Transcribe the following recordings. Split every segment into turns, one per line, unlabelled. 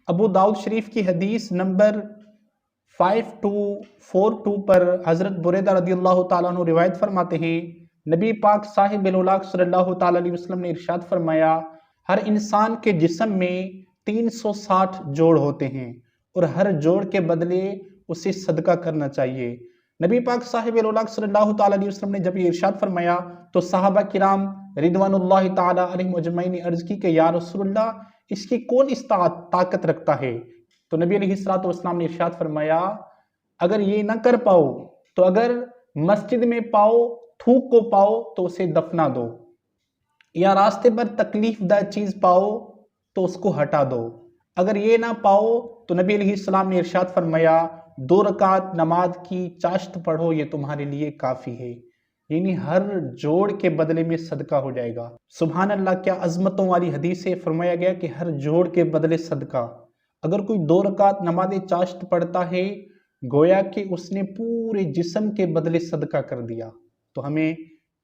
ابو داؤد شریف کی حدیث نمبر 5242 پر حضرت بریدہ رضی اللہ تعالیٰ عنہ روایت فرماتے ہیں، نبی پاک صاحب الولاق صلی اللہ تعالیٰ علیہ وسلم نے ارشاد فرمایا، ہر انسان کے جسم میں 360 جوڑ ہوتے ہیں اور ہر جوڑ کے بدلے اسے صدقہ کرنا چاہیے۔ نبی پاک صاحب الولاق صلی اللہ تعالیٰ علیہ وسلم نے جب یہ ارشاد فرمایا تو صحابہ کرام رضوان اللہ تعالیٰ علیہم اجمعین نے عرض کی کہ یا رسول اللہ، اس کی کون طاقت رکھتا ہے؟ تو نبی علیہ السلام نے ارشاد فرمایا، اگر یہ نہ کر پاؤ تو اگر مسجد میں پاؤ تھوک کو پاؤ تو اسے دفنا دو، یا راستے پر تکلیف دہ چیز پاؤ تو اس کو ہٹا دو۔ اگر یہ نہ پاؤ تو نبی علیہ السلام نے ارشاد فرمایا 2 رکعت نماز کی چاشت پڑھو، یہ تمہارے لیے کافی ہے، یعنی ہر جوڑ کے بدلے میں صدقہ ہو جائے گا۔ سبحان اللہ، کیا عظمتوں والی حدیث سے فرمایا گیا کہ ہر جوڑ کے بدلے صدقہ۔ اگر کوئی 2 رکعت نماز چاشت پڑھتا ہے گویا کہ اس نے پورے جسم کے بدلے صدقہ کر دیا، تو ہمیں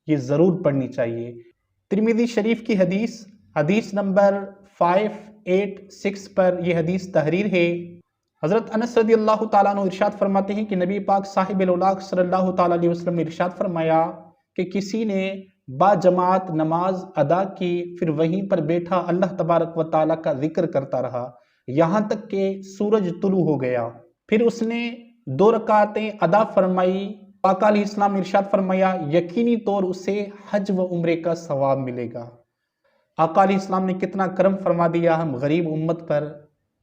یہ ضرور پڑھنی چاہیے۔ ترمذی شریف کی حدیث نمبر 586 پر یہ حدیث تحریر ہے۔ حضرت انس رضی اللہ تعالیٰ عنہ ارشاد فرماتے ہیں کہ نبی پاک صاحب الولاق صلی اللہ تعالیٰ علیہ وسلم نے ارشاد فرمایا کہ کسی نے با جماعت نماز ادا کی، پھر وہیں پر بیٹھا اللہ تبارک و تعالیٰ کا ذکر کرتا رہا یہاں تک کہ سورج طلوع ہو گیا، پھر اس نے 2 رکعتیں ادا فرمائی، آقا علیہ السلام نے ارشاد فرمایا یقینی طور اسے حج و عمرے کا ثواب ملے گا۔ آقا علیہ السلام نے کتنا کرم فرما دیا ہم غریب امت پر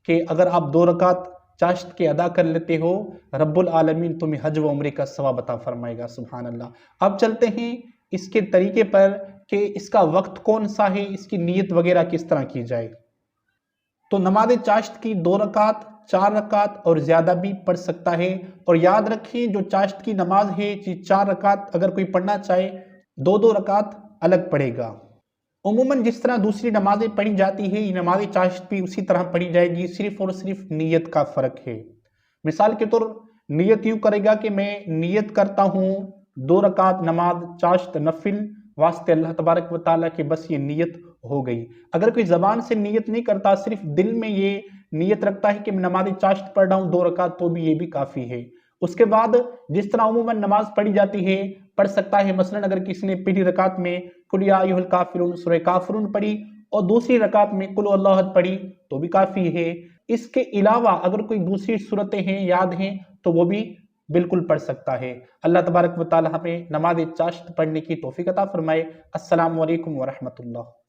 کہ اگر آپ 2 رکعت چاشت کے ادا کر لیتے ہو، رب العالمین تمہیں حج و عمرے کا ثواب عطا فرمائے گا۔ سبحان اللہ۔ اب چلتے ہیں اس کے طریقے پر کہ اس کا وقت کون سا ہے، اس کی نیت وغیرہ کس طرح کی جائے۔ تو نماز چاشت کی 2 رکعت 4 رکعت اور زیادہ بھی پڑھ سکتا ہے، اور یاد رکھیں جو چاشت کی نماز ہے 4 رکعت اگر کوئی پڑھنا چاہے 2 رکعت الگ پڑھے گا۔ عموماً جس طرح دوسری نمازیں پڑھی جاتی ہے یہ نماز چاشت بھی اسی طرح پڑھی جائے گی، صرف اور صرف نیت کا فرق ہے۔ مثال کے طور نیت یوں کرے گا کہ میں نیت کرتا ہوں 2 رکعت نماز چاشت نفل واسطے اللہ تبارک و تعالیٰ کے، بس یہ نیت ہو گئی۔ اگر کوئی زبان سے نیت نہیں کرتا، صرف دل میں یہ نیت رکھتا ہے کہ میں نماز چاشت پڑھ رہا ہوں 2 رکعت، تو بھی یہ بھی کافی ہے۔ اس کے بعد جس طرح عموماً نماز پڑھی جاتی ہے پڑھ سکتا ہے، مثلاً اگر کسی نے پہلی رکعت میں قل یا ایھا الکافرون سورہ کافرون پڑھی اور دوسری رکعت میں قل اللہ احد پڑھی تو بھی کافی ہے۔ اس کے علاوہ اگر کوئی دوسری صورتیں ہیں یاد ہیں تو وہ بھی بالکل پڑھ سکتا ہے۔ اللہ تبارک و تعالی ہمیں نماز چاشت پڑھنے کی توفیق عطا فرمائے۔ السلام علیکم ورحمۃ اللہ۔